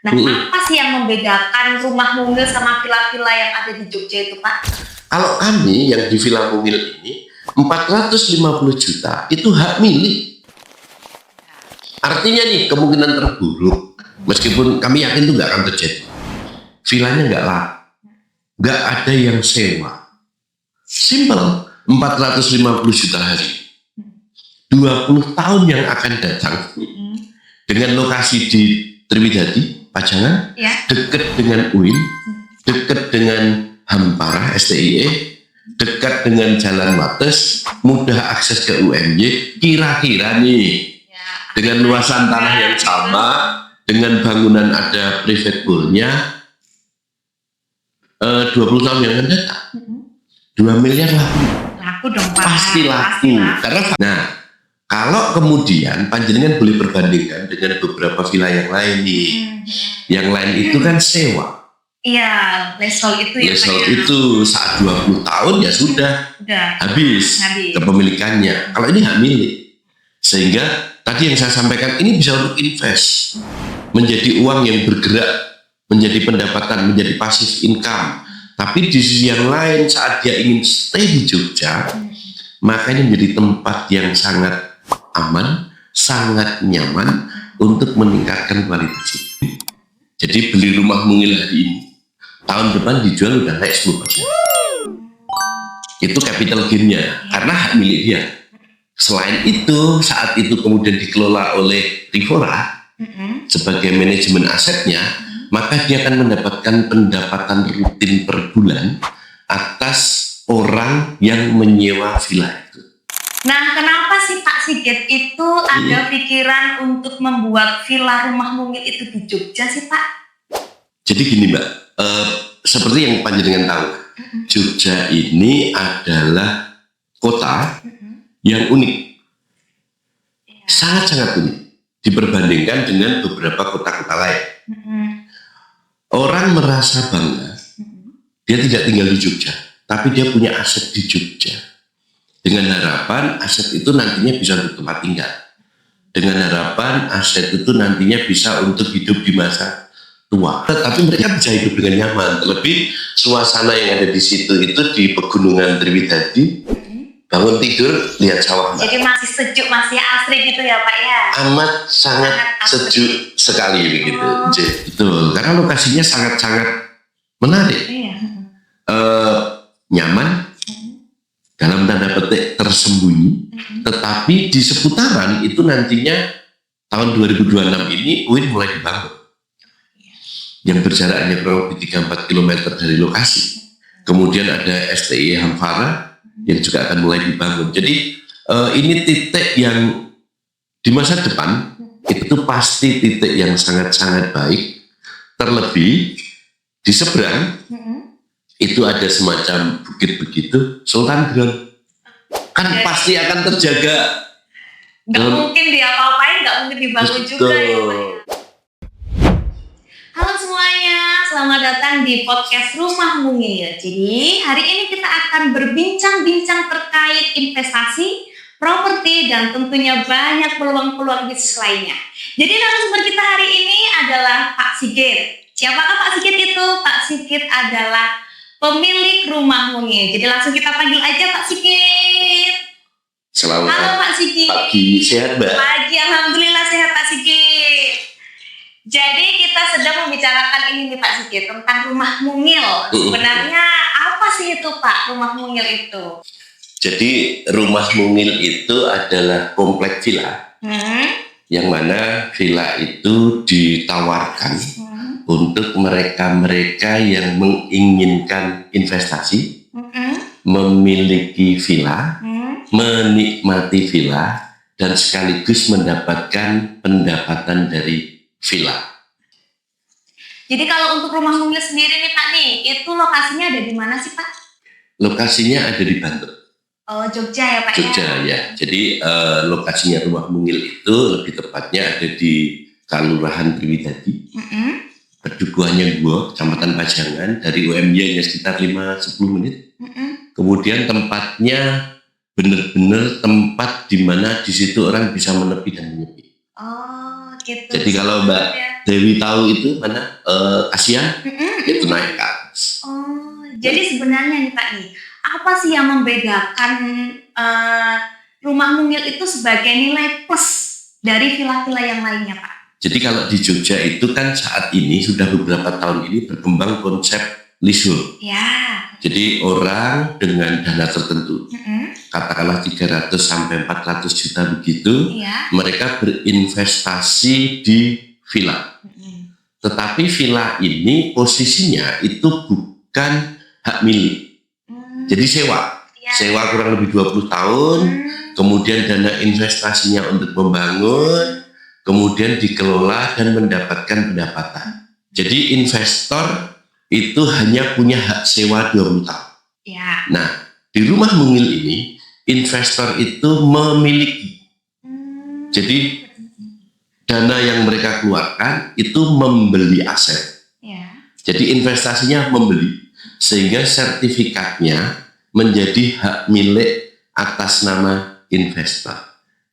Nah, apa sih yang membedakan rumah mungil sama villa-villa yang ada di Jogja itu, Pak? Kalau kami yang di Villa Mungil ini 450 juta itu hak milik. Artinya nih kemungkinan terburuk, meskipun kami yakin itu nggak akan terjadi. Villanya nggak laku, nggak ada yang sewa. Simple, 450 juta hari. 20 tahun yang akan datang dengan lokasi di Triwidadi, Pajangan, dekat dengan UIN, dekat dengan Hampara, STIE, dekat dengan Jalan Wates, mudah akses ke UMY, kira-kira nih dengan luasan tanah yang sama, dengan bangunan ada private poolnya, 20 tahun yang akan datang 2 miliar laku dong, Pak. Pasti laku. Karena kalau kemudian panjenengan boleh perbandingkan dengan beberapa villa yang lain nih, yang lain itu kan sewa. Iya, leasehold itu ya. Leasehold itu saat 20 tahun ya sudah habis kepemilikannya. Kalau ini hak milik. Sehingga tadi yang saya sampaikan ini bisa untuk invest, menjadi uang yang bergerak, menjadi pendapatan, menjadi passive income. Tapi di sisi yang lain saat dia ingin stay di Jogja, maka ini menjadi tempat yang sangat aman, sangat nyaman untuk meningkatkan kualitas hidup. Jadi beli rumah mungil hari ini, tahun depan dijual udah naik 10%. Itu capital gain-nya karena hak milik dia. Selain itu, saat itu kemudian dikelola oleh Rivora sebagai manajemen asetnya, maka dia akan mendapatkan pendapatan rutin per bulan atas orang yang menyewa villa itu. Nah, kenapa sih Pak Sigit itu ada pikiran untuk membuat villa rumah mungil itu di Jogja sih, Pak? Jadi gini, Mbak, seperti yang panjenengan tahu, Jogja ini adalah kota yang unik, sangat-sangat unik diperbandingkan dengan beberapa kota-kota lain. Orang merasa bangga, dia tidak tinggal di Jogja, tapi dia punya aset di Jogja. Dengan harapan aset itu nantinya bisa untuk tempat tinggal. Dengan harapan aset itu nantinya bisa untuk hidup di masa tua. Tapi mereka bisa hidup dengan nyaman. Terlebih suasana yang ada di situ itu di pegunungan Triwidadi. Bangun tidur lihat sawah. Jadi masih sejuk, masih asri gitu ya, Pak ya? Amat sangat sejuk sekali begitu. Betul. Karena lokasinya sangat-sangat menarik. Nyaman. Dalam tanda petik tersembunyi, tetapi di seputaran itu nantinya tahun 2026 ini UIN mulai dibangun, yang berjarak hanya kurang lebih 3-4 km dari lokasi. Kemudian ada STIE Hampara yang juga akan mulai dibangun. Jadi ini titik yang di masa depan itu pasti titik yang sangat-sangat baik. Terlebih di seberang itu ada semacam bukit begitu, Sultan Ground. Kan pasti akan terjaga. Nggak mungkin diapa-apain, nggak mungkin dibangun juga ya, Pak. Halo semuanya, selamat datang di podcast Rumah Mungil. Jadi hari ini kita akan berbincang-bincang terkait investasi, properti, dan tentunya banyak peluang-peluang bisnis lainnya. Jadi narasumber kita hari ini adalah Pak Sigit. Siapakah Pak Sigit itu? Pak Sigit adalah pemilik Rumah Mungil. Jadi langsung kita panggil aja Pak Sigit. Selamat Halo Pak Sigit. Pagi, sehat Mbak? Pagi, alhamdulillah sehat Pak Sigit. Jadi kita sedang membicarakan ini nih Pak Sigit tentang Rumah Mungil. Sebenarnya apa sih itu Pak, Rumah Mungil itu? Jadi Rumah Mungil itu adalah komplek villa, yang mana villa itu ditawarkan untuk mereka-mereka yang menginginkan investasi, memiliki villa, menikmati villa, dan sekaligus mendapatkan pendapatan dari villa. Jadi kalau untuk Rumah Mungil sendiri nih Pak nih, itu lokasinya ada di mana sih Pak? Lokasinya ada di Banten. Oh, Jogja ya Pak? Jogja ya. Jadi lokasinya Rumah Mungil itu lebih tepatnya ada di Kelurahan Triwidadi. Pedukuhannya gua, Kecamatan Pajangan, dari UMY hanya sekitar 5-10 menit. Kemudian tempatnya benar-benar tempat di mana di situ orang bisa menepi dan menyepi. Oh, gitu. Jadi kalau Mbak Dewi tahu itu mana ASEAN itu naik ke atas. Oh, jadi sebenarnya nih Pak nih, apa sih yang membedakan rumah mungil itu sebagai nilai plus dari villa-villa yang lainnya Pak? Jadi kalau di Jogja itu kan saat ini sudah beberapa tahun ini berkembang konsep leasehold. Ya. Jadi orang dengan dana tertentu, katakanlah 300 sampai 400 juta begitu, mereka berinvestasi di villa. Tetapi villa ini posisinya itu bukan hak milik. Jadi sewa. Sewa kurang lebih 20 tahun, kemudian dana investasinya untuk membangun, kemudian dikelola dan mendapatkan pendapatan. Jadi investor itu hanya punya hak sewa 20 tahun. Nah, di rumah mungil ini investor itu memiliki. Jadi dana yang mereka keluarkan itu membeli aset. Jadi investasinya membeli, sehingga sertifikatnya menjadi hak milik atas nama investor.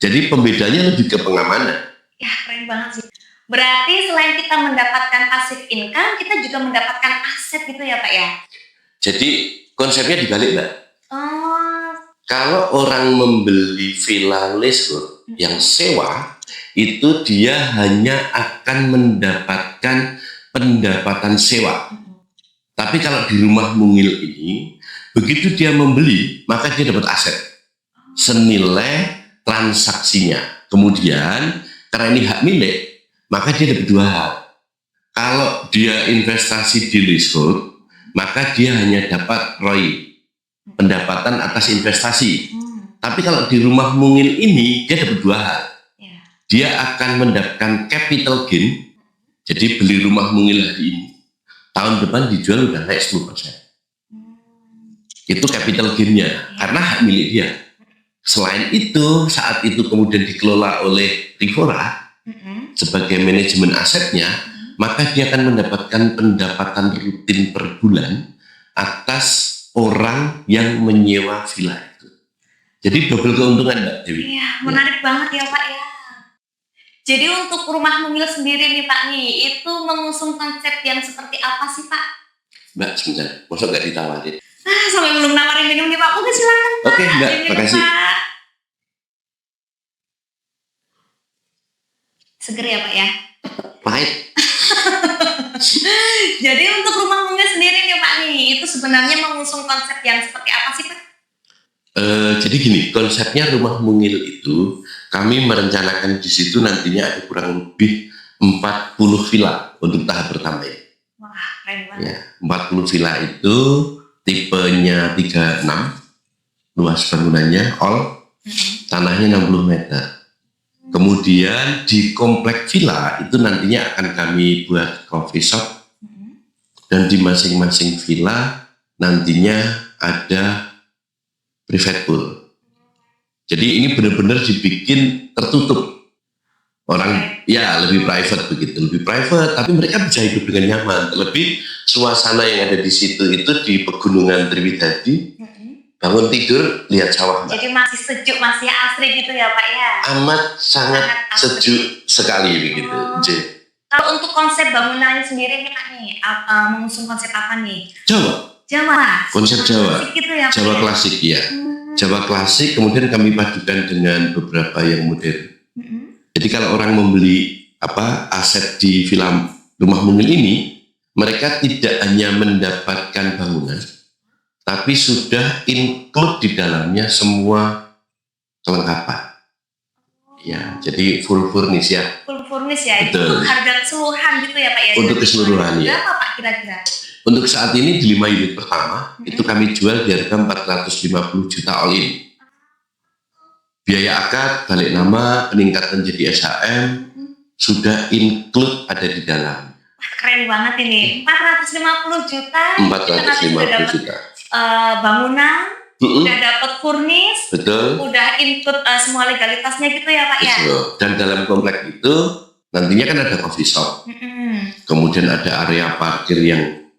Jadi pembedanya lebih ke pengamanan. Ya, keren banget sih. Berarti selain kita mendapatkan passive income, kita juga mendapatkan aset gitu ya Pak ya? Jadi konsepnya dibalik Mbak. Oh. Kalau orang membeli villa leasehold yang sewa, itu dia hanya akan mendapatkan pendapatan sewa. Tapi kalau di rumah mungil ini, begitu dia membeli, maka dia dapat aset senilai transaksinya. Kemudian karena ini hak milik, maka dia dapat dua hal. Kalau dia investasi di leasehold, maka dia hanya dapat ROI, pendapatan atas investasi. Tapi kalau di rumah mungil ini, dia dapat dua hal. Dia akan mendapatkan capital gain, jadi beli rumah mungil hari ini, tahun depan dijual udah naik 10%. Itu capital gain-nya, karena hak milik dia. Selain itu, saat itu kemudian dikelola oleh Trivora, sebagai manajemen asetnya, maka dia akan mendapatkan pendapatan rutin per bulan atas orang yang menyewa villa itu. Jadi double keuntungan Mbak Dewi. Iya, menarik banget ya Pak ya. Jadi untuk rumah mungil sendiri nih Pak nih, itu mengusung konsep yang seperti apa sih Pak? Mbak sebentar, masa nggak ditawarin? Sampai belum nawarin minum nih Pak, oke silakan Pak. Oke Mbak, makasih. Seger ya Pak ya? Pahit. Jadi untuk rumah mungil sendiri nih Pak nih, itu sebenarnya mengusung konsep yang seperti apa sih Pak? Jadi gini, konsepnya rumah mungil itu kami merencanakan di situ nantinya ada kurang lebih 40 villa untuk tahap pertama ini. Wah, keren banget. Ya, 40 villa itu tipenya 36, luas bangunannya all, tanahnya 60 meter. Kemudian di komplek villa itu nantinya akan kami buat coffee shop, dan di masing-masing villa nantinya ada private pool. Jadi ini benar-benar dibikin tertutup. Orang ya lebih private begitu, lebih private, tapi mereka bisa hidup dengan nyaman. Terlebih suasana yang ada di situ itu di pegunungan Triwidadi. Bangun tidur lihat sawah Mbak. Jadi masih sejuk, masih asri gitu ya Pak ya? Amat sangat sejuk sekali begitu. Kalau untuk konsep bangunannya sendiri nih Pak nih, mengusung konsep apa nih? Jawa. Konsep Jawa. Klasik gitu ya, Jawa klasik ya. Jawa klasik kemudian kami padukan dengan beberapa yang modern. Jadi kalau orang membeli aset di villa rumah mungil ini, mereka tidak hanya mendapatkan bangunan, tapi sudah include di dalamnya semua kelengkapan. Ya, jadi full furnish ya. Full furnish ya. Betul. Itu harga keseluruhan gitu ya Pak ya? Untuk keseluruhan ya. Berapa Pak kira-kira? Untuk saat ini di 5 unit pertama itu kami jual di harga 450 juta all in. Biaya akad, balik nama, peningkatan jadi SHM sudah include ada di dalam. Keren banget ini. 450 juta. 450 juta. Bangunan, udah dapat furnish, betul. Udah include semua legalitasnya gitu ya Pak ya. Betul. Dan dalam komplek itu nantinya kan ada coffee shop. Kemudian ada area parkir yang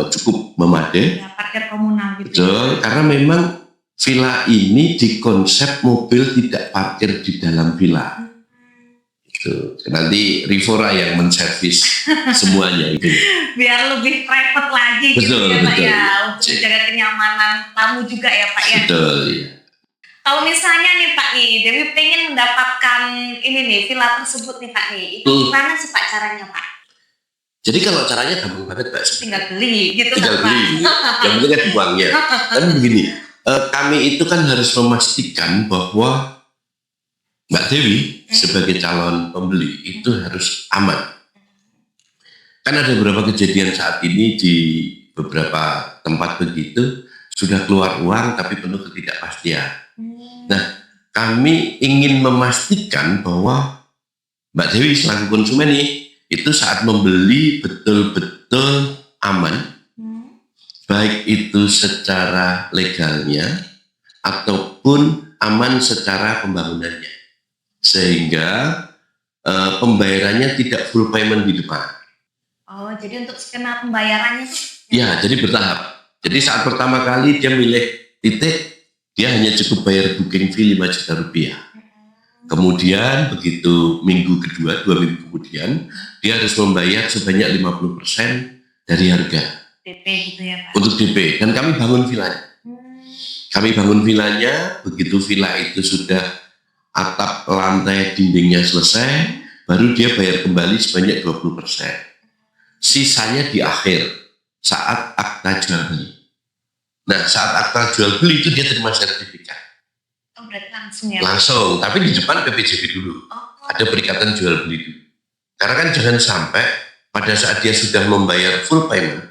cukup memadai. Ya, parkir komunal gitu. Betul, karena memang villa ini dikonsep mobil tidak parkir di dalam villa. Tuh, nanti Rivora yang menservis semuanya itu. Biar lebih private lagi betul, gitu ya Pak betul. ya, untuk menjaga kenyamanan tamu juga ya Pak ya. Betul ya. Kalau misalnya nih Pak nih, Dewi pengen mendapatkan ini nih villa tersebut nih Pak nih, itu gimana sih Pak caranya Pak? Jadi kalau caranya gampang banget Pak. Tinggal beli gitu Tinggal kan beli. Yang penting kan uangnya. Kan begini, kami itu kan harus memastikan bahwa Mbak Dewi sebagai calon pembeli itu harus aman. Kan ada beberapa kejadian saat ini di beberapa tempat begitu, sudah keluar uang tapi penuh ketidakpastian. Nah, kami ingin memastikan bahwa Mbak Dewi selaku konsumen nih, itu saat membeli betul-betul aman, baik itu secara legalnya ataupun aman secara pembangunannya, sehingga pembayarannya tidak full payment di depan. Oh, jadi untuk skema pembayarannya tuh? Ya, jadi bertahap. Jadi saat pertama kali dia milih titik, dia hanya cukup bayar booking fee 5 juta rupiah. Kemudian begitu minggu kedua, 2 minggu kemudian, dia harus membayar sebanyak 50% dari harga. DP gitu ya Pak? Untuk DP, dan kami bangun villanya. Kami bangun villanya, begitu villa itu sudah atap, lantai, dindingnya selesai, baru dia bayar kembali sebanyak 20%. Sisanya di akhir, saat akta jual beli. Nah, saat akta jual beli itu dia terima sertifikat. Oh, berarti langsung ya? Langsung, tapi di depan PPJB dulu. Ada perikatan jual beli dulu. Karena kan jangan sampai pada saat dia sudah membayar full payment,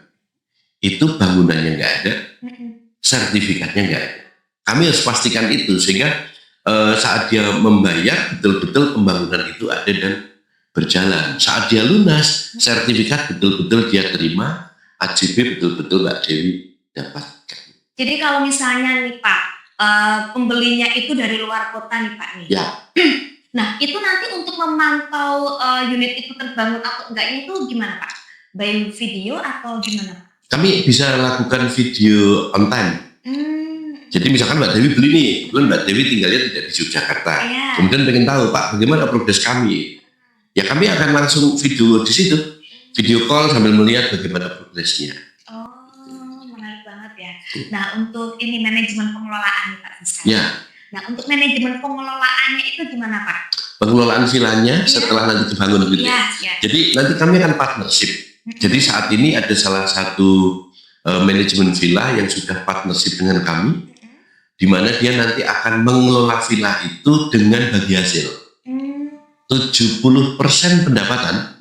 itu bangunannya nggak ada, sertifikatnya nggak ada. Kami harus pastikan itu, sehingga saat dia membayar, betul-betul pembangunan itu ada dan berjalan. Saat dia lunas, sertifikat betul-betul dia terima, AJB betul-betul Mbak Dewi dapatkan. Jadi kalau misalnya nih Pak, pembelinya itu dari luar kota nih Pak nih. Ya. Nah itu nanti untuk memantau unit itu terbangun atau enggaknya itu gimana Pak? By video atau gimana Pak? Kami bisa lakukan video on time. Jadi misalkan Mbak Dewi beli nih, kebetulan Mbak Dewi tinggalnya tidak di Yogyakarta. Kemudian pengen tahu Pak, bagaimana progres kami? Ya kami akan langsung video di situ, video call sambil melihat bagaimana progresnya. Nah, untuk ini manajemen pengelolaan Pak Fisal. Ya. Nah, untuk manajemen pengelolaannya itu gimana Pak? Pengelolaan villanya setelah nanti dibangun gitu. Ya. Jadi nanti kami akan partnership. Jadi saat ini ada salah satu manajemen villa yang sudah partnership dengan kami, di mana dia nanti akan mengelola villa itu dengan bagi hasil. 70% pendapatan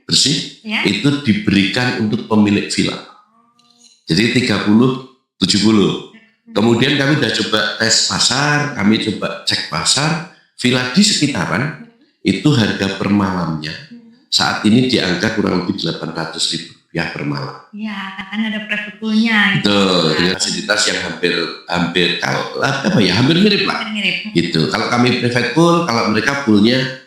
bersih itu diberikan untuk pemilik villa. Jadi 30-70. Kemudian kami sudah coba tes pasar, kami coba cek pasar, villa di sekitaran itu harga per malamnya saat ini di angka kurang lebih 800.000 rupiah per malam. Iya, kan ada private poolnya. Betul, dengan fasilitas yang hampir mirip lah. Gitu. Kalau kami private pool, kalau mereka poolnya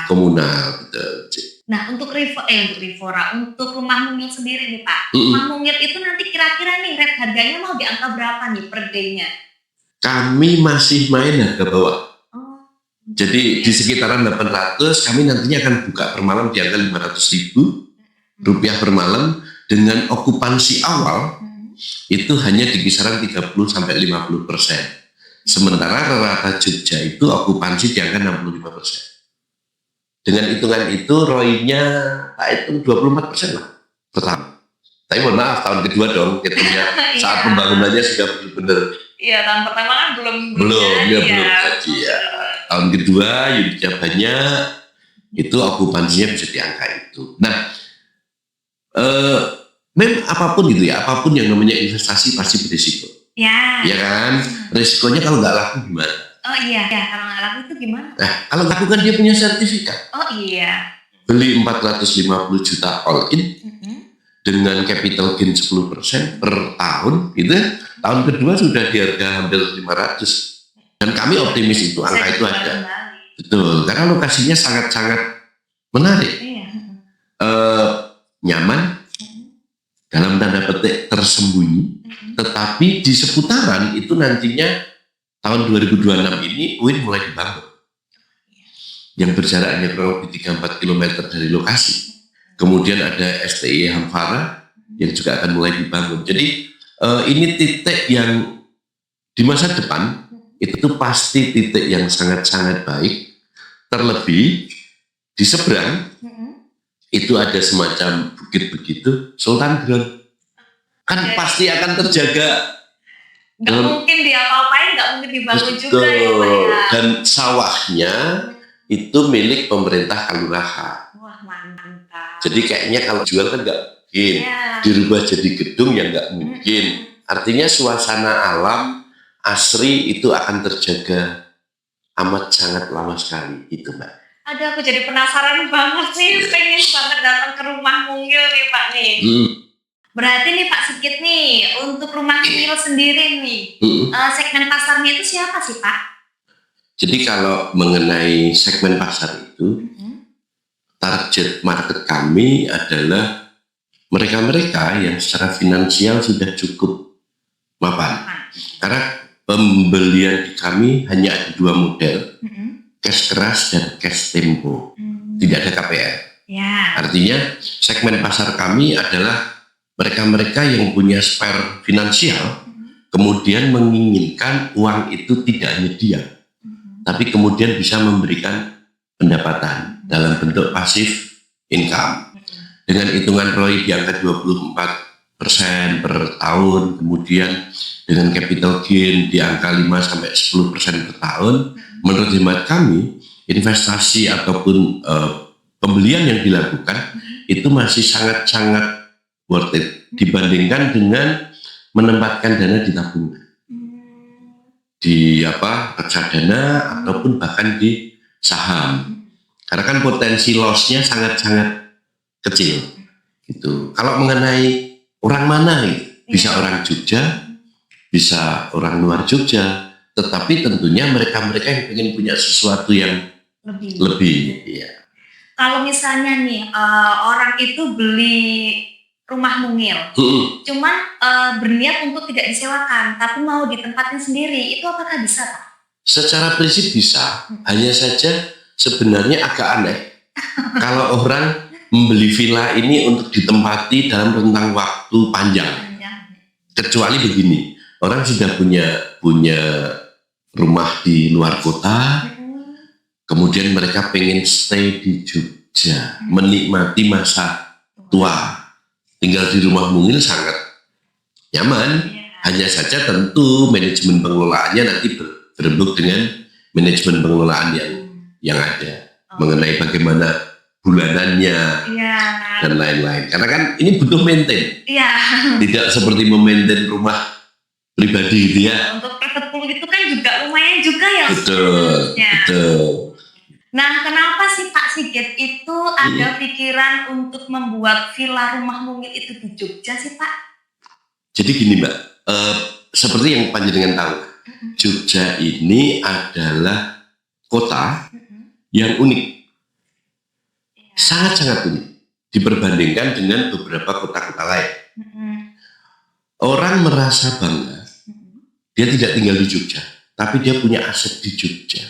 komunal. Betul. Nah, untuk Rivora, untuk rumah mungil sendiri nih Pak. Rumah mungil itu nanti kira-kira nih rate harganya mau di angka berapa nih per day-nya? Kami masih main harga bawah. Jadi di sekitaran 800, kami nantinya akan buka per malam di angka 500.000 rupiah per malam, dengan okupansi awal itu hanya di kisaran 30-50%. Sementara rata Jogja itu okupansi di angka 65%. Dengan hitungan itu ROI-nya tak hitung 24% lah pertama. Tapi mohon maaf, tahun kedua dong hitungnya saat pembangunannya sudah benar-benar. Iya, tahun pertama kan belum jadi ya. Tahun kedua unitnya banyak, itu okupansinya bisa di angka itu. Nah, apapun itu ya, apapun yang namanya investasi pasti berisiko. Ya kan? Risikonya kalau nggak laku gimana? Oh iya, kalau nggak laku itu gimana? Nah, kalau laku kan dia punya sertifikat. Oh iya. Beli 450 juta all in dengan capital gain 10% per tahun, gitu. Tahun kedua sudah di harga hampir 500. Dan kami optimis itu angka itu ada. Betul, karena lokasinya sangat-sangat menarik. Nyaman, dalam tanda petik tersembunyi, tetapi di seputaran itu nantinya tahun 2026 ini UIN mulai dibangun. yang berjarak hanya kurang lebih 3-4 km dari lokasi. Kemudian ada STI Hamfara yang juga akan mulai dibangun. Jadi ini titik yang di masa depan itu pasti titik yang sangat-sangat baik. Terlebih di seberang itu ada semacam bukit begitu, Sultan Ground. Kan pasti akan terjaga. Nggak mungkin diapa-apain, nggak mungkin dibangun juga ya Pak ya. Dan sawahnya itu milik pemerintah Kaluraha. Wah mantap. Jadi kayaknya kalau jual kan nggak mungkin, dirubah jadi gedung ya nggak mungkin. Artinya suasana alam asri itu akan terjaga amat sangat lama sekali itu Mbak. Ada, aku jadi penasaran banget sih, pengen banget datang ke Rumah Mungil nih Pak nih. Berarti nih Pak Sigit nih, untuk Rumah Mungil sendiri nih, segmen pasarnya itu siapa sih Pak? Jadi kalau mengenai segmen pasar itu, target market kami adalah mereka-mereka yang secara finansial sudah cukup mapan. Karena pembelian di kami hanya ada 2 model, cash keras dan cash tempo, tidak ada KPR. Artinya segmen pasar kami adalah mereka-mereka yang punya spare finansial, kemudian menginginkan uang itu tidak hanya diam, tapi kemudian bisa memberikan pendapatan dalam bentuk pasif income. Dengan hitungan ROI di angka 24% per tahun, kemudian dengan capital gain di angka 5-10% per tahun, menurut hemat kami, investasi ataupun pembelian yang dilakukan itu masih sangat-sangat worth it dibandingkan dengan menempatkan dana di tabungan, di reksadana ataupun bahkan di saham. Karena kan potensi loss-nya sangat-sangat kecil. Gitu. Kalau mengenai orang mana, bisa orang Jogja, bisa orang luar Jogja, tetapi tentunya mereka-mereka yang ingin punya sesuatu yang lebih. Ya. Kalau misalnya nih orang itu beli Rumah Mungil, cuman berniat untuk tidak disewakan, tapi mau ditempatin sendiri, itu apakah bisa Pak? Secara prinsip bisa, hanya saja sebenarnya agak aneh kalau orang membeli villa ini untuk ditempati dalam rentang waktu panjang. Kecuali begini, orang sudah punya rumah di luar kota, kemudian mereka pengen stay di Jogja, menikmati masa tua. Tinggal di Rumah Mungil sangat nyaman, hanya saja tentu manajemen pengelolaannya nanti berembuk dengan manajemen pengelolaan yang ada, mengenai bagaimana bulanannya dan lain-lain. Karena kan ini butuh maintain, tidak seperti memaintain rumah pribadi gitu ya. Untuk Peterpool itu kan juga lumayan juga ya. Betul. Nah, kenapa sih Pak Sigit itu ada pikiran untuk membuat villa Rumah Mungil itu di Jogja sih Pak? Jadi gini Mbak, seperti yang panjenengan tahu, Jogja ini adalah kota yang unik, sangat-sangat unik diperbandingkan dengan beberapa kota-kota lain. Orang merasa bangga, dia tidak tinggal di Jogja, tapi dia punya aset di Jogja.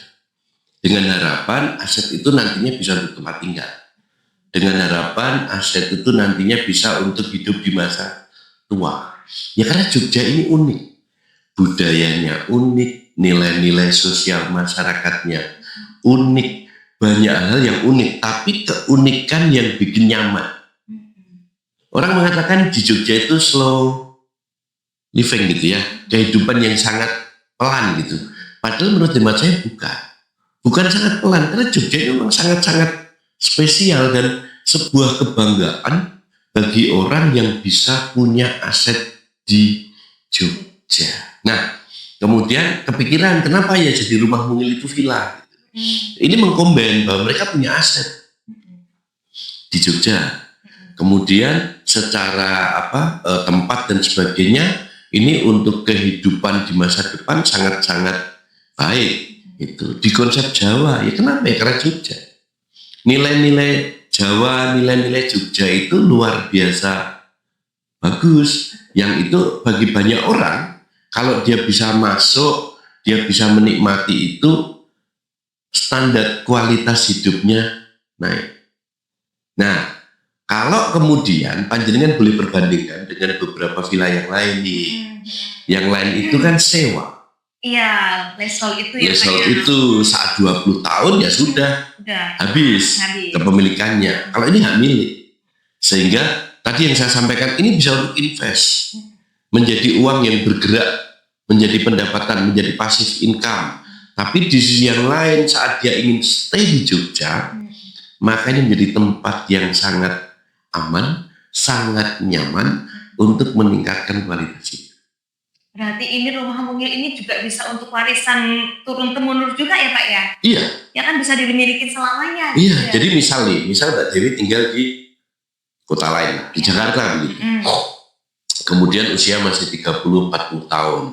Dengan harapan aset itu nantinya bisa untuk tempat tinggal. Dengan harapan aset itu nantinya bisa untuk hidup di masa tua. Ya karena Jogja ini unik. Budayanya unik, nilai-nilai sosial masyarakatnya unik. Banyak hal yang unik, tapi keunikan yang bikin nyaman. Orang mengatakan di Jogja itu slow living gitu ya. Kehidupan yang sangat pelan gitu. Padahal menurut hemat saya bukan sangat pelan, karena Jogja itu memang sangat-sangat spesial dan sebuah kebanggaan bagi orang yang bisa punya aset di Jogja. Nah, kemudian kepikiran kenapa ya jadi Rumah Mungil itu villa. Ini mengkombin bahwa mereka punya aset di Jogja. Kemudian secara tempat dan sebagainya, ini untuk kehidupan di masa depan sangat-sangat baik. Itu di konsep Jawa, ya kenapa ya? Karena Jogja, nilai-nilai Jawa, nilai-nilai Jogja itu luar biasa bagus, yang itu bagi banyak orang kalau dia bisa masuk, dia bisa menikmati itu, standar kualitas hidupnya naik. Nah, kalau kemudian panjenengan boleh perbandingkan dengan beberapa villa yang lain nih. Yang lain itu kan sewa. Iya, leasehold itu ya. Leasehold itu saat 20 tahun ya sudah habis kepemilikannya. Kalau ini hak milik. Sehingga tadi yang saya sampaikan ini bisa untuk invest. Menjadi uang yang bergerak, menjadi pendapatan, menjadi passive income. Tapi di sisi yang lain saat dia ingin stay di Jogja, makanya menjadi tempat yang sangat aman, sangat nyaman untuk meningkatkan kualitas hidup. Berarti ini rumah mungil ini juga bisa untuk warisan turun-temurun juga ya Pak ya? Iya. Ya kan bisa dimiliki selamanya. Iya, ya. Jadi misal Mbak Dewi tinggal di kota lain, di Jakarta begitu. Kemudian usia masih 30-40 tahun,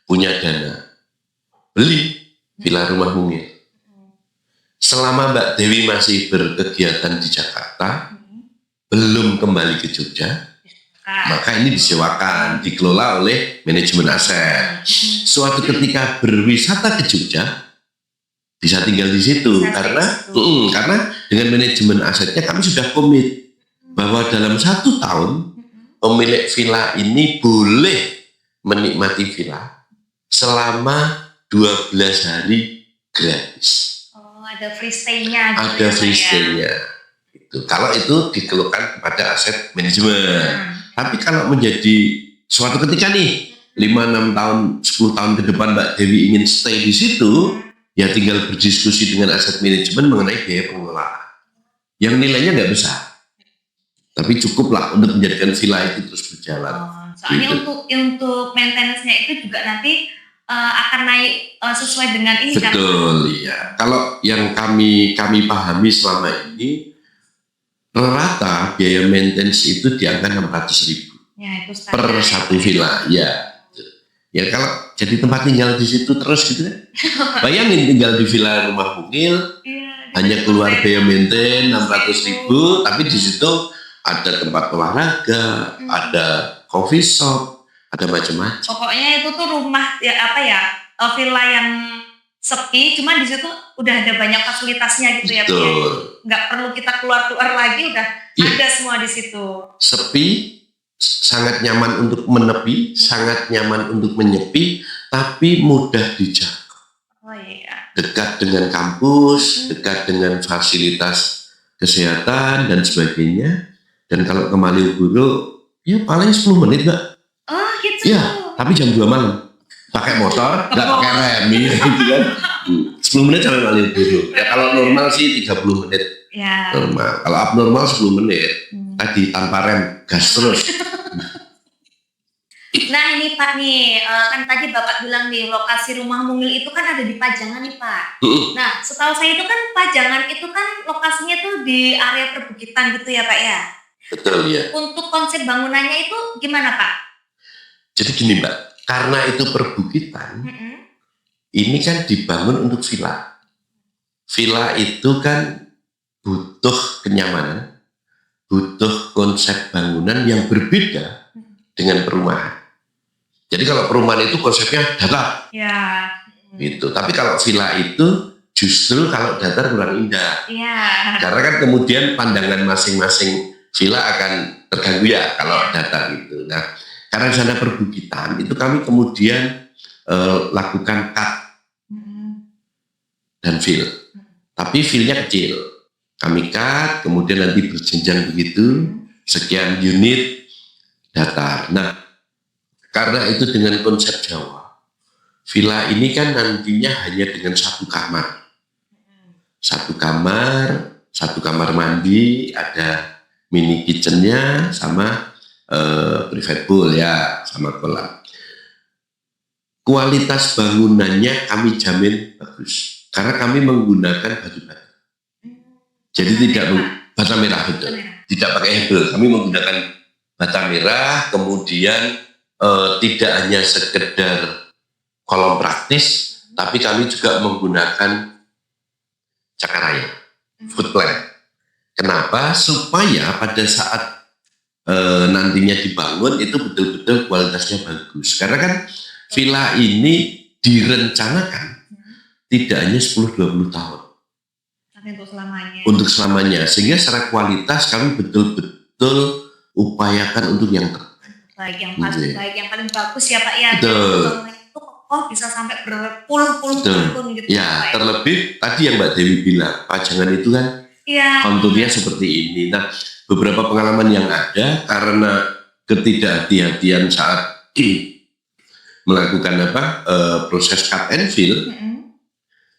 punya dana, beli villa rumah mungil. Selama Mbak Dewi masih berkegiatan di Jakarta, belum kembali ke Jogja, maka ini disewakan, dikelola oleh manajemen aset. Suatu ketika berwisata ke Jogja, bisa tinggal di situ karena dengan manajemen asetnya kami sudah komit bahwa dalam 1 tahun pemilik villa ini boleh menikmati villa selama 12 hari gratis. Oh, ada free stay-nya. Ada free stay-nya. Itu. Kalau itu dikeluhkan kepada aset manajemen. Tapi kalau menjadi suatu ketika nih 5-6 tahun, 10 tahun ke depan Mbak Dewi ingin stay di situ, ya tinggal berdiskusi dengan aset manajemen mengenai biaya pengelolaan. Yang nilainya nggak besar, tapi cukuplah untuk menjadikan villa itu terus berjalan. Soalnya gitu. untuk maintenance-nya itu juga nanti akan naik sesuai dengan ini. Betul, ya. Kalau yang kami pahami selama ini, rata biaya maintenance itu di angka 600.000 ya, itu per satu villa. Ya kalau jadi tempat tinggal di situ terus gitu kan. Bayangin tinggal di villa rumah mungil, hanya keluar biaya maintenance 600.000, tapi di situ ada tempat olahraga, ada coffee shop, ada macam-macam. Pokoknya itu tuh rumah villa yang sepi, cuma di situ udah ada banyak fasilitasnya gitu. Betul. Ya. Nggak perlu kita keluar lagi, udah ada semua di situ. Sepi, sangat nyaman untuk menepi, sangat nyaman untuk menyepi, tapi mudah dijangkau. Oh iya. Dekat dengan kampus, dekat dengan fasilitas kesehatan dan sebagainya. Dan kalau ke Malioboro, ya paling 10 menit Mbak. Oh gitu. Ya, tapi jam 2 malam. Pakai motor, nggak pakai rem, gitu kan. 10 menit sampai Malioboro. Ya kalau normal sih 30 menit. Ya. Normal. Kalau abnormal 10 menit. Tadi tanpa rem, gas terus. Nah ini Pak nih, kan tadi Bapak bilang nih lokasi rumah mungil itu kan ada di Pajangan nih Pak. Nah setahu saya itu kan Pajangan itu kan lokasinya tuh di area perbukitan gitu ya Pak ya? Betul ya. Untuk konsep bangunannya itu gimana Pak? Jadi gini Mbak, karena itu perbukitan, ini kan dibangun untuk villa. Villa itu kan butuh kenyamanan, butuh konsep bangunan yang berbeda dengan perumahan. Jadi kalau perumahan itu konsepnya datar, ya. Gitu. Tapi kalau villa itu justru kalau datar kurang indah. Ya. Karena kan kemudian pandangan masing-masing villa akan terganggu ya kalau datar gitu. Nah, karena di sana perbukitan itu kami kemudian lakukan cut dan fill. Tapi fillnya kecil. Kami cut, kemudian nanti berjenjang begitu, sekian unit datar. Nah, karena itu dengan konsep Jawa, villa ini kan nantinya hanya dengan 1 kamar. 1 kamar mandi, ada mini kitchennya sama private pool ya, sama kolam. Kualitas bangunannya kami jamin bagus, karena kami menggunakan batu bata. Jadi bata merah betul, tidak pakai hebel. Kami menggunakan bata merah, kemudian tidak hanya sekedar kolom praktis, tapi kami juga menggunakan cakaraya, food plank. Kenapa? Supaya pada saat nantinya dibangun itu betul-betul kualitasnya bagus. Karena kan villa ini direncanakan tidak hanya 10-20 tahun. Tapi untuk selamanya. Untuk selamanya. Sehingga secara kualitas kami betul-betul upayakan untuk yang terbaik. Baik, yang paling baik, yang paling bagus ya Pak ya. Betul. Itu bisa sampai berpuluh-puluh tahun gitu. Ya, terlebih tadi yang Mbak Dewi bilang, pajangan itu kan konturnya seperti ini. Nah, beberapa pengalaman yang ada karena ketidakhati-hatian saat melakukan proses cut and fill,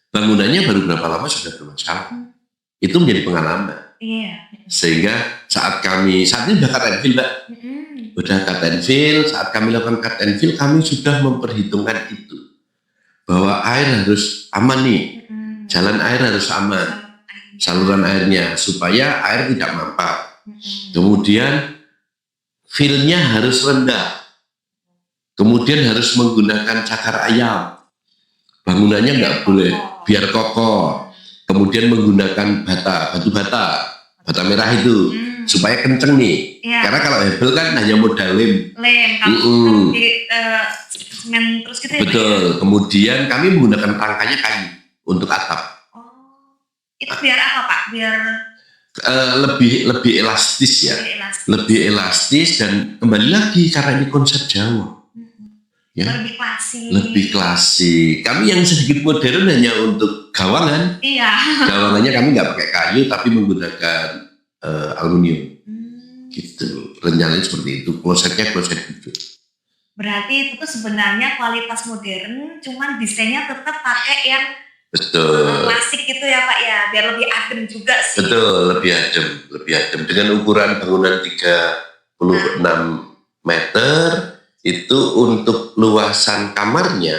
bangunannya baru berapa lama sudah bermasalah. Itu menjadi pengalaman. Sehingga saat ini udah cut and fill, Mbak. Udah cut and fill, saat kami lakukan cut and fill, kami sudah memperhitungkan itu. Bahwa air harus aman nih. Jalan air harus aman. Saluran airnya, supaya air tidak mampet. Kemudian fill-nya harus rendah. Kemudian harus menggunakan cakar ayam. Bangunannya nggak boleh, biar kokoh. Kemudian menggunakan batu bata merah itu, supaya kenceng nih. Karena kalau hebel kan hanya modal lem. Kalau di semen terus gitu ya. Betul. Kemudian kami menggunakan rangkanya kayu untuk atap. Itu biar apa Pak? Biar lebih elastis ya. Lebih elastis dan kembali lagi karena ini konsep Jawa. Ya, lebih klasik. Kami yang sedikit modern hanya untuk gawangan. Gawangannya kami nggak pakai kayu tapi menggunakan aluminium. Gitu. Rencananya seperti itu. Klosetnya kloset gitu. Berarti itu tuh sebenarnya kualitas modern, cuman desainnya tetap pakai yang klasik gitu ya Pak ya, biar lebih adem juga sih. Betul, lebih adem. Dengan ukuran bangunan 36 meter. Itu untuk luasan kamarnya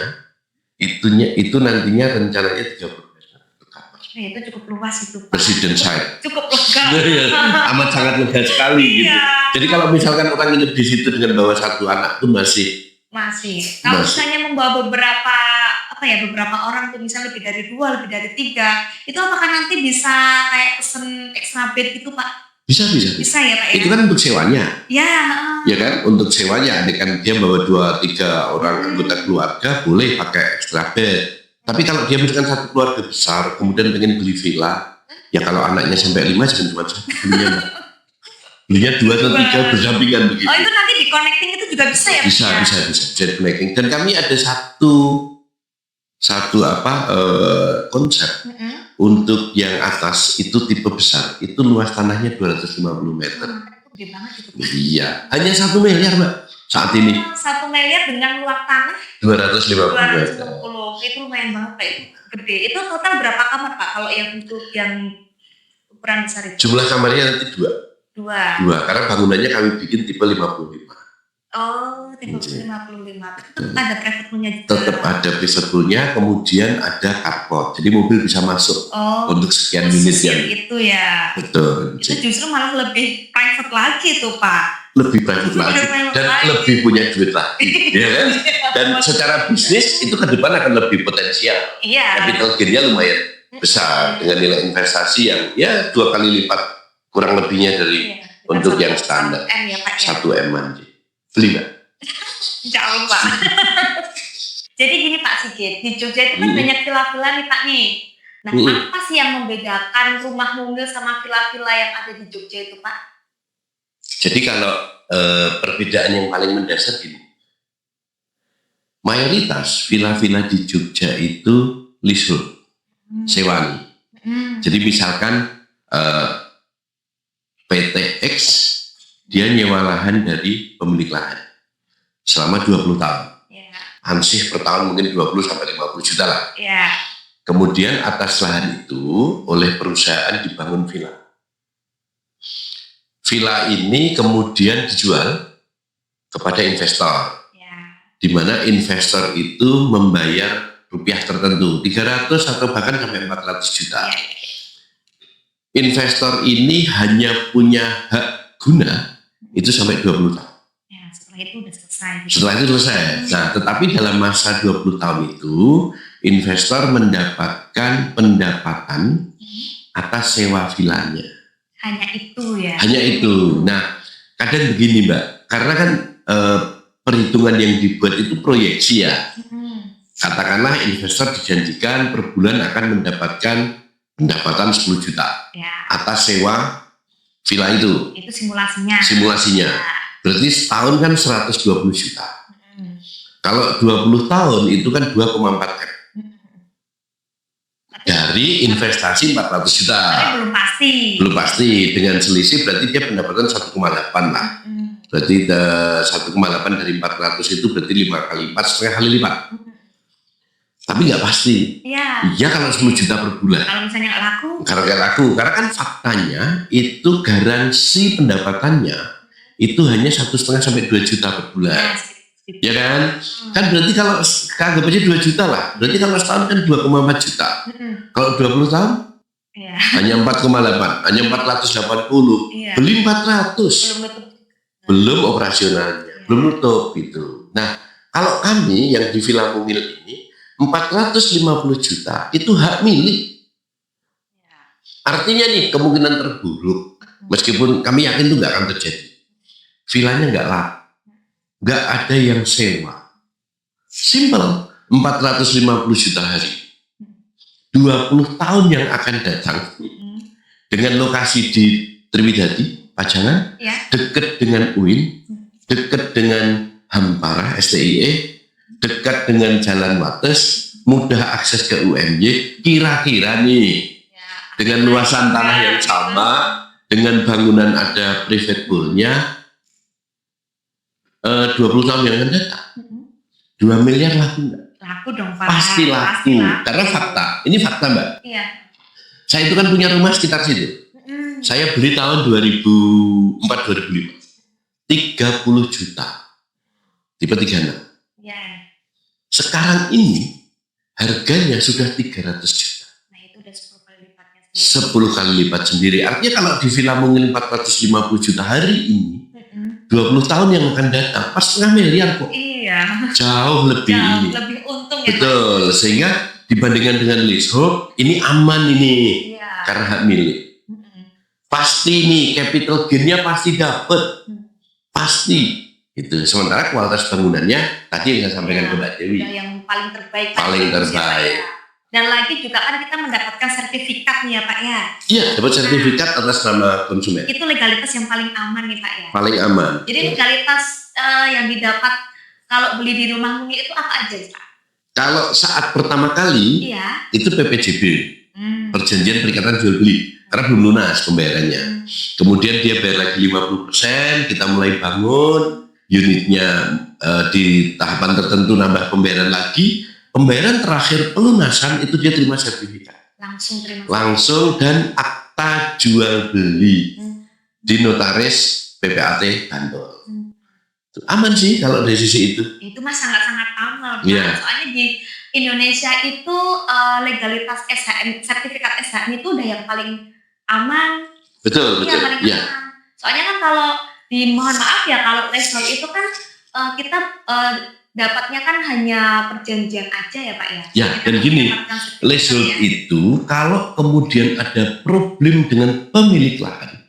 itu nantinya rencananya 30 meter untuk kamar. Itu cukup luas itu Pak. Presiden side. Cukup lega. Amat sangat lega sekali gitu. Jadi kalau misalkan orang nginep di situ dengan bawa satu anak pun masih. Kalau misalnya membawa beberapa orang tuh misalnya lebih dari 2, lebih dari 3, itu apakah nanti bisa kayak pesen extra bed gitu Pak? Bisa ya Pak ya. Itu kan untuk sewanya. Ya kan untuk sewanya. Kan dia bawa 2-3 orang anggota keluarga boleh pakai extra bed. Tapi kalau dia misalkan satu keluarga besar kemudian pengen beli villa, ya kalau anaknya sampai 5 jangan cuma satu belinya 2 atau 3 berdampingan begitu. Itu nanti di connecting itu juga bisa ya? Bisa connecting. Dan kami ada satu konsep. Untuk yang atas itu tipe besar, itu luas tanahnya 250 meter. Gede banget itu. Iya, hanya 1 miliar Mbak saat ini. 1 miliar dengan luas tanah 250 meter. Itu lumayan banget Pak, itu gede. Itu total berapa kamar Pak kalau yang untuk yang ukuran besar itu? Jumlah kamarnya nanti 2. Karena bangunannya kami bikin tipe 55. Tipe 55. Tetap ada private poolnya juga. Tetap ada private poolnya, kemudian ada carport. Jadi mobil bisa masuk untuk sekian unit yang itu ya. Betul. Itu justru malah lebih private lagi tuh Pak. Lebih private lagi dan lebih punya duit lagi, ya kan? Dan secara bisnis itu ke depan akan lebih potensial. Capital gain-nya lumayan besar dengan nilai investasi yang 2 kali lipat kurang lebihnya dari untuk yang standar. 1 M aja. Beli Mbak? Jauh Pak. Jadi gini Pak Sigit, di Jogja itu kan banyak villa-villa nih Pak nih. Nah apa sih yang membedakan rumah mungil sama villa-villa yang ada di Jogja itu Pak? Jadi kalau perbedaan yang paling mendasar gini, mayoritas villa-villa di Jogja itu leasehold, sewani. Jadi misalkan PT X dia nyewa lahan dari pemilik lahan selama 20 tahun. Ansih per tahun mungkin 20-50 juta lah. Kemudian atas lahan itu oleh perusahaan dibangun villa. Villa ini kemudian dijual kepada investor. Di mana investor itu membayar rupiah tertentu, 300 atau bahkan sampai 400 juta. Investor ini hanya punya hak guna itu sampai 20 tahun. Setelah itu udah selesai. Setelah itu selesai. Nah, tetapi dalam masa 20 tahun itu, investor mendapatkan pendapatan atas sewa villanya. Hanya itu ya? Hanya itu. Nah, kadang begini Mbak, karena kan perhitungan yang dibuat itu proyeksi ya. Katakanlah investor dijanjikan per bulan akan mendapatkan pendapatan 10 juta atas sewa villa itu. Itu simulasinya. Simulasinya. Berarti setahun kan 120 juta. Kalau 20 tahun itu kan 2,4 M. Dari investasi 400 juta. Tapi belum pasti. Dengan selisih berarti dia pendapatan 1,8 lah. Berarti 1,8 dari 400 itu berarti 5 kali 4, setengah kali lipat. Tapi nggak pasti. Iya kalau 10 juta per bulan. Kalau misalnya nggak laku. Karena kan faktanya itu garansi pendapatannya itu hanya 1,5 sampai 2 juta per bulan. Ya kan? Kan berarti kalau anggap aja 2 juta lah. Berarti kalau setahun kan 2,4 juta. Kalau 20 tahun hanya 4,8, hanya 480. Beli 400. Belum operasionalnya, belum nutup gitu. Nah, kalau kami yang di Villa Mungil ini 450 juta itu hak milik. Artinya nih kemungkinan terburuk, meskipun kami yakin itu nggak akan terjadi. Villanya nggak laku, nggak ada yang sewa. Simple, 450 juta hari. 20 tahun yang akan datang dengan lokasi di Triwidadi, Pajangan, dekat dengan UIN, dekat dengan Hampara, STIE, dekat dengan Jalan Wates, mudah akses ke UMY, kira-kira nih dengan luasan tanah yang sama, dengan bangunan ada private pool-nya, 20 tahun yang akan datang, 2 miliar laku nggak? Laku dong Pak. Pasti laku. Karena fakta, ini fakta Mbak. Saya itu kan punya rumah sekitar situ. Saya beli tahun 2004-2005, 30 juta, tipe 36. Sekarang ini harganya sudah 300 juta. Nah itu udah 10 kali lipatnya sendiri. 10 kali lipat sendiri. Artinya kalau di Villa Mungil 450 juta hari ini, 20 tahun yang akan datang, pas setengah miliar kok. Jauh lebih untung ya. Betul, sehingga dibandingkan dengan leasehold, ini aman ini, karena hak milik. Pasti nih, capital gain-nya pasti dapat. Pasti. Itu sementara kualitas bangunannya tadi yang saya sampaikan ke Mbak Dewi yang paling terbaik dan lagi juga kan kita mendapatkan sertifikat nih ya Pak ya. Iya, dapat sertifikat atas nama konsumen. Itu legalitas yang paling aman nih Pak ya. Paling aman. Jadi legalitas yang didapat kalau beli di Rumah Mungil itu apa aja Pak? Kalau saat pertama kali itu PPJB, perjanjian perikatan jual beli, karena belum lunas pembayarannya. Kemudian dia bayar lagi 50%, kita mulai bangun unitnya di tahapan tertentu, nambah pembayaran lagi. Pembayaran terakhir pelunasan itu dia terima sertifikat. Langsung dan akta jual beli di notaris PPAT Bantul. Aman sih kalau dari sisi itu. Itu mas sangat-sangat aman. Soalnya di Indonesia itu legalitas SHM, sertifikat SHM itu udah yang paling aman. Betul. Aman. Soalnya kan kalau mohon maaf ya, kalau leasehold itu kan kita dapatnya kan hanya perjanjian aja ya Pak ya. Ya, dan gini, leasehold itu kalau kemudian ada problem dengan pemilik lahan.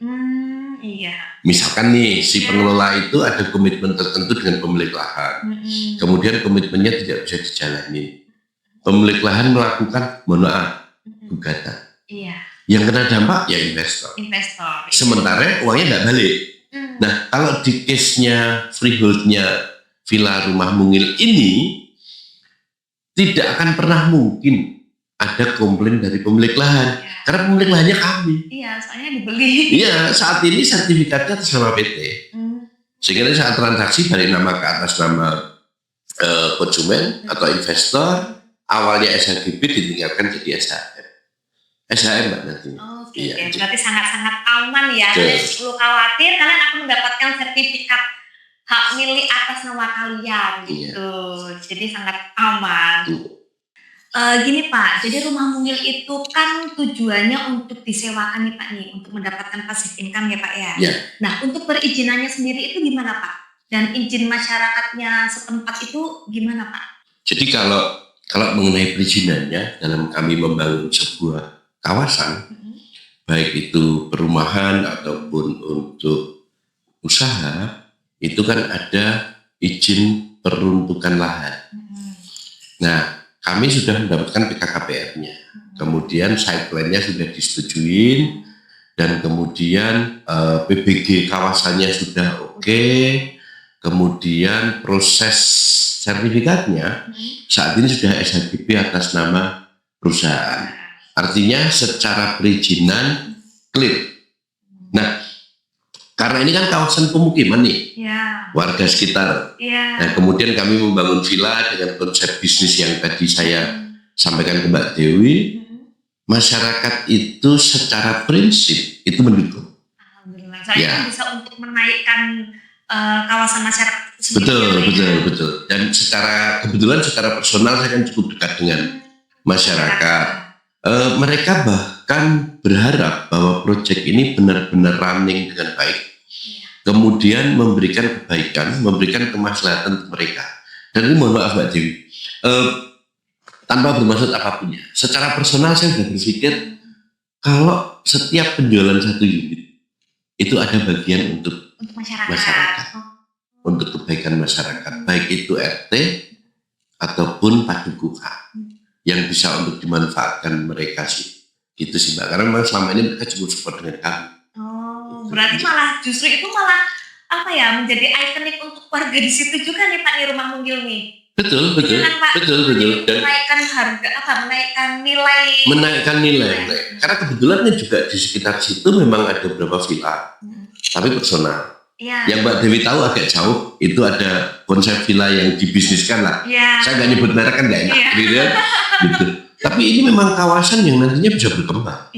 Misalkan nih si pengelola itu ada komitmen tertentu dengan pemilik lahan. Kemudian komitmennya tidak bisa dijalani. Pemilik lahan melakukan, mohon maaf, gugatan. Yang kena dampak ya investor. Sementara uangnya nggak balik. Nah, kalau di case-nya freehold-nya Villa Rumah Mungil ini tidak akan pernah mungkin ada komplain dari pemilik lahan, karena pemilik lahannya kami. Soalnya dibeli. Saat ini sertifikatnya atas nama PT. Sehingga saat transaksi dari nama ke atas nama konsumen atau investor, awalnya SHGB ditinggalkan jadi SHM. SHM Mbak nanti. Berarti sangat-sangat aman ya. Kalian perlu khawatir, kalian akan mendapatkan sertifikat hak milik atas nama kalian gitu. Jadi sangat aman. Gini Pak, jadi Rumah Mungil itu kan tujuannya untuk disewakan nih Pak nih, untuk mendapatkan passive income ya Pak ya. Nah untuk perizinannya sendiri itu gimana Pak? Dan izin masyarakatnya setempat itu gimana Pak? Jadi kalau mengenai perizinannya dalam kami membangun sebuah kawasan, baik itu perumahan ataupun untuk usaha, itu kan ada izin peruntukan lahan. Nah, kami sudah mendapatkan PKKPR-nya. Kemudian site plan-nya sudah disetujuin, dan kemudian PBG kawasannya sudah oke. Kemudian proses sertifikatnya saat ini sudah SHGP atas nama perusahaan. Artinya secara perizinan clear. Nah, karena ini kan kawasan pemukiman nih, warga sekitar. Nah, kemudian kami membangun villa dengan konsep bisnis yang tadi saya sampaikan ke Mbak Dewi. Masyarakat itu secara prinsip itu mendukung. Alhamdulillah. Saya bisa untuk menaikkan kawasan masyarakat itu sendiri. Betul. Dan kebetulan secara personal saya kan cukup dekat dengan masyarakat. Mereka bahkan berharap bahwa proyek ini benar-benar running dengan baik. Kemudian memberikan kebaikan, memberikan kemaslahatan untuk mereka. Dan ini mohon maaf Mbak Dewi, tanpa bermaksud apapun ya. Secara personal saya sudah berpikir kalau setiap penjualan satu unit itu ada bagian untuk masyarakat. Untuk kebaikan masyarakat, baik itu RT ataupun padukuhan yang bisa untuk dimanfaatkan mereka sih. Gitu sih Mbak, karena memang selama ini mereka cukup support dengan kami. Oh, berarti malah justru itu malah menjadi ikonik untuk warga di situ juga nih Pak, nih Rumah Mungil nih. Betul. Dan menaikkan harga menaikkan nilai. Karena kebetulan juga di sekitar situ memang ada beberapa villa, tapi personal. Yang Mbak Dewi tahu agak jauh, itu ada konsep villa yang dibisniskan lah. Saya nggak nyebut merek kan nggak enak, gitu. Tapi ini memang kawasan yang nantinya bisa berkembang.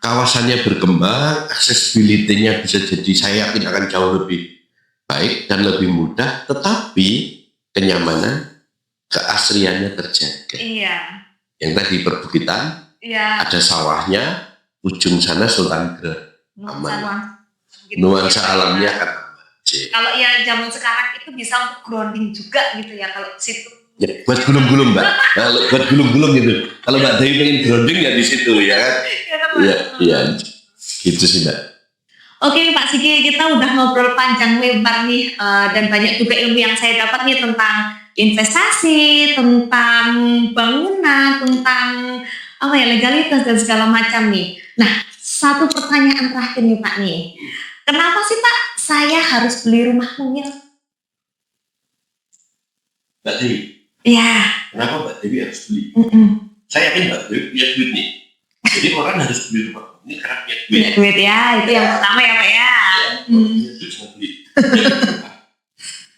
Kawasannya berkembang, accessibility-nya bisa jadi, saya yakin akan jauh lebih baik dan lebih mudah, tetapi kenyamanan, keasriannya terjaga. Yang tadi perbukitan, ada sawahnya, ujung sana Sultan Grad, aman. Nuansa alamnya kan aman. Kalau ya zaman sekarang itu bisa untuk grounding juga gitu ya kalau situ. Ya, buat gulung-gulung Mbak. Buat gulung-gulung gitu. Kalau Mbak Dewi pengen grounding ya di situ ya kan. Iya. Gitu sih Mbak. Oke Pak Siki, kita udah ngobrol panjang lebar nih dan banyak juga ilmu yang saya dapat nih tentang investasi, tentang bangunan, tentang legalitas dan segala macam nih. Nah, satu pertanyaan terakhir nih Pak nih. Kenapa sih Pak saya harus beli rumah mungil? Mbak Dewi? Iya. Kenapa Mbak Dewi harus beli? Saya yakin Mbak Dewi punya duit nih. Jadi orang harus beli rumah ini karena punya duit. Punya duit ya, itu yang pertama ya Pak ya. Punya duit sama beli.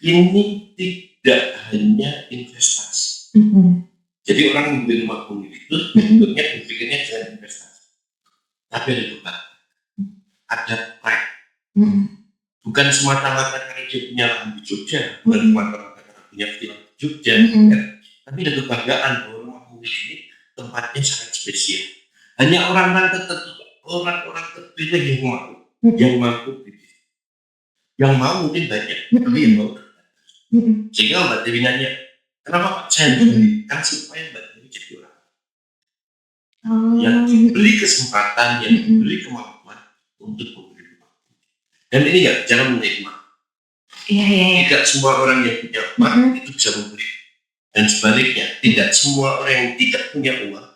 Ini tidak hanya investasi. Jadi orang yang beli rumah mungil itu bentuknya berpikirnya jangan investasi. Tapi ada kebaikan. Ada pride. Bukan semata-mata karena dia punya lahan di Jogja, bukan semata-mata karena punya villa di Jogja, tapi ada kebanggaan bahwa rumah mungil ini tempatnya sangat spesial. Hanya orang-orang tertentu, orang-orang terpilih yang mampu beli. Yang mau mungkin banyak, tapi yang mau terbatas. Sehingga Mbak Dewi nanya, kenapa Pak saya harus beli? Kan supaya Mbak Dewi jadi orang yang diberi kesempatan, yang diberi kemampuan untuk membeli rumah. Dan ini nggak bicara mengenai rumah. Tidak semua orang yang punya uang itu bisa membeli. Dan sebaliknya, tidak semua orang yang tidak punya uang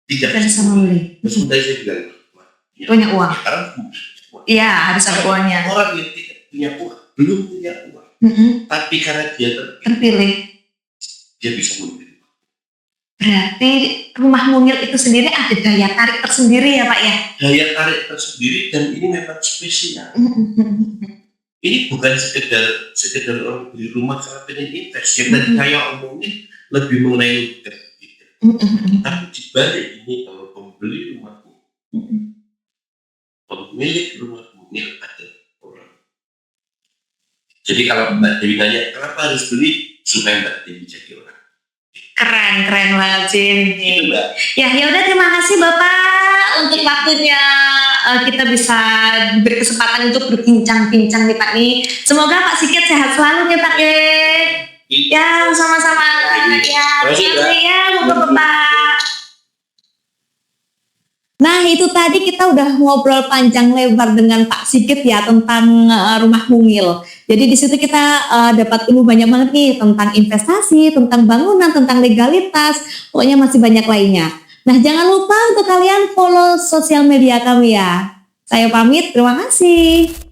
tidak bisa membeli. Sebenarnya saya bilang punya uang. Iya, harus ada uangnya. Orang yang tidak punya uang, belum punya uang, tapi karena dia terpilih, dia bisa membeli. Berarti rumah mungil itu sendiri ada daya tarik tersendiri ya Pak ya? Daya tarik tersendiri dan ini memang spesial. Ini bukan sekedar orang beli rumah karena pengen invest. Yang tadi saya omongin lebih mengenai logika. Tapi dibalik ini kalau pembeli rumah mungil, pemilik rumah mungil ada orang. Jadi kalau Mbak Dewi tanya kenapa harus beli, supaya Mbak Dewi jadi orang. Keren banget sih. Ya udah, terima kasih Bapak untuk waktunya. Kita bisa diberi kesempatan untuk berbincang-bincang nih Pak nih. Semoga Pak Sikit sehat selalu nih Pak ya. Sama-sama. Ya, terima kasih ya Bapak. Nah itu tadi kita udah ngobrol panjang lebar dengan Pak Sigit ya tentang rumah mungil. Jadi di situ kita dapat ilmu banyak banget nih tentang investasi, tentang bangunan, tentang legalitas, pokoknya masih banyak lainnya. Nah jangan lupa untuk kalian follow sosial media kami ya. Saya pamit, terima kasih.